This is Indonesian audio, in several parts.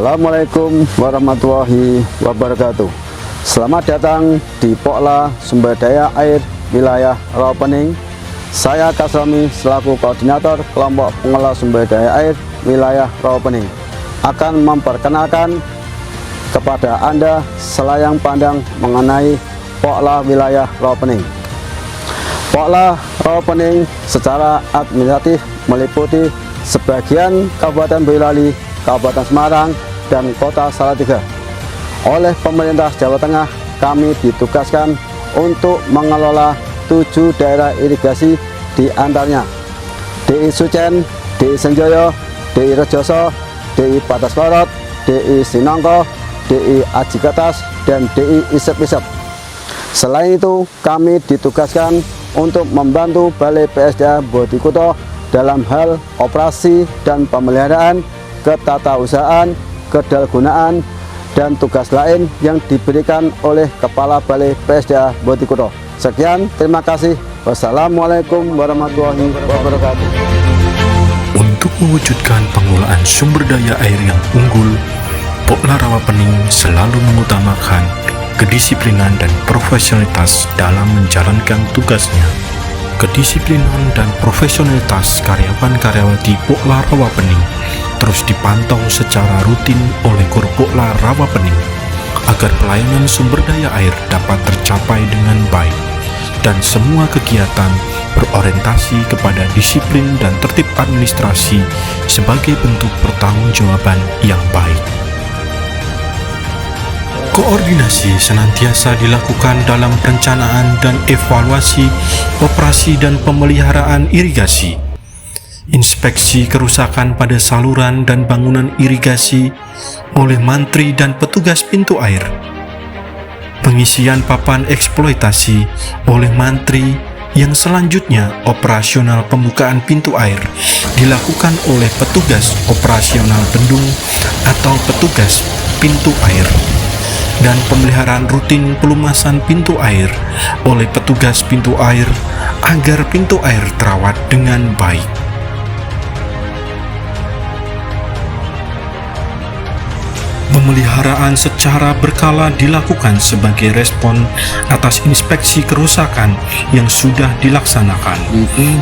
Assalamualaikum warahmatullahi wabarakatuh. Selamat datang di Pokla Sumber Daya Air Wilayah Rawapening. Saya Kasromi selaku koordinator kelompok pengelola sumber daya air wilayah Rawapening akan memperkenalkan kepada Anda selayang pandang mengenai Pokla wilayah Rawapening. Pokla Rawapening secara administratif meliputi sebagian Kabupaten Boyolali, Kabupaten Semarang, dan Kota Salatiga. Oleh pemerintah Jawa Tengah, kami ditugaskan untuk mengelola 7 daerah irigasi, di antaranya DI Sucen, DI Senjoyo, DI Rejoso, DI Batas Lorot, DI Sinongko, DI Ajiketas, dan DI Isep-Isep. Selain itu, kami ditugaskan untuk membantu Balai PSDA Bodhikuto dalam hal operasi dan pemeliharaan, ketatausahaan, kedalgunaan, dan tugas lain yang diberikan oleh Kepala Balai PSDA Bodhikuto. Sekian, terima kasih. Wassalamualaikum warahmatullahi wabarakatuh. Untuk mewujudkan pengelolaan sumber daya air yang unggul, Pokla Rawapening selalu mengutamakan kedisiplinan dan profesionalitas dalam menjalankan tugasnya. Kedisiplinan dan profesionalitas karyawan-karyawati Pokla Rawapening terus dipantau secara rutin oleh Korpokla Rawapening agar pelayanan sumber daya air dapat tercapai dengan baik dan semua kegiatan berorientasi kepada disiplin dan tertib administrasi sebagai bentuk pertanggungjawaban yang baik. Koordinasi senantiasa dilakukan dalam perencanaan dan evaluasi operasi dan pemeliharaan irigasi, inspeksi kerusakan pada saluran dan bangunan irigasi oleh mantri dan petugas pintu air, pengisian papan eksploitasi oleh mantri, yang selanjutnya operasional pembukaan pintu air dilakukan oleh petugas operasional bendung atau petugas pintu air, dan pemeliharaan rutin pelumasan pintu air oleh petugas pintu air agar pintu air terawat dengan baik. Pemeliharaan secara berkala dilakukan sebagai respon atas inspeksi kerusakan yang sudah dilaksanakan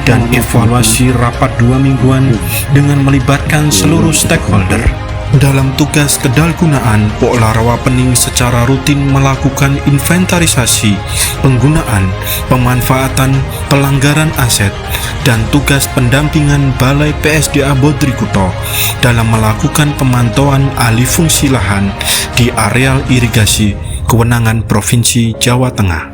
dan evaluasi rapat 2 mingguan dengan melibatkan seluruh stakeholder. Dalam tugas kedalgunaan, Pokla Rawapening secara rutin melakukan inventarisasi, penggunaan, pemanfaatan, pelanggaran aset, dan tugas pendampingan Balai PSDA Bodhikuto dalam melakukan pemantauan alih fungsi lahan di areal irigasi kewenangan Provinsi Jawa Tengah.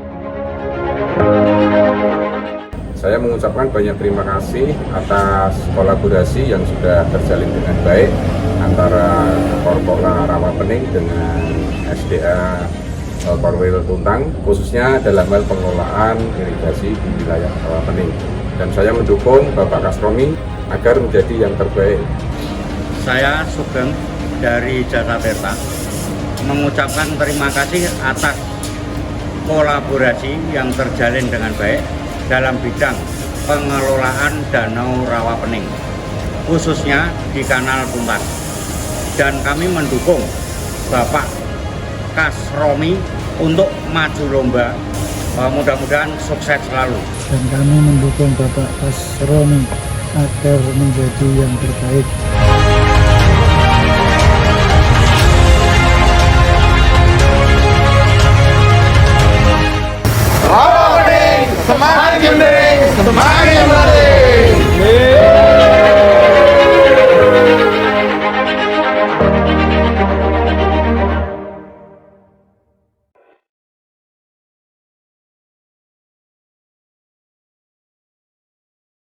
Saya mengucapkan banyak terima kasih atas kolaborasi yang sudah terjalin dengan baik antara Korpokla Rawapening dengan SDA Korwil Tuntang, khususnya dalam hal pengelolaan irigasi di wilayah Rawapening. Dan saya mendukung Bapak Kasromi agar menjadi yang terbaik. Saya Sugeng dari Jasa Tirta mengucapkan terima kasih atas kolaborasi yang terjalin dengan baik dalam bidang pengelolaan Danau Rawapening, khususnya di Kanal Tuntang. Dan kami mendukung Bapak Kasromi untuk maju lomba, mudah-mudahan sukses selalu. Dan kami mendukung Bapak Kasromi agar menjadi yang terbaik. Rawapening semakin gede, semakin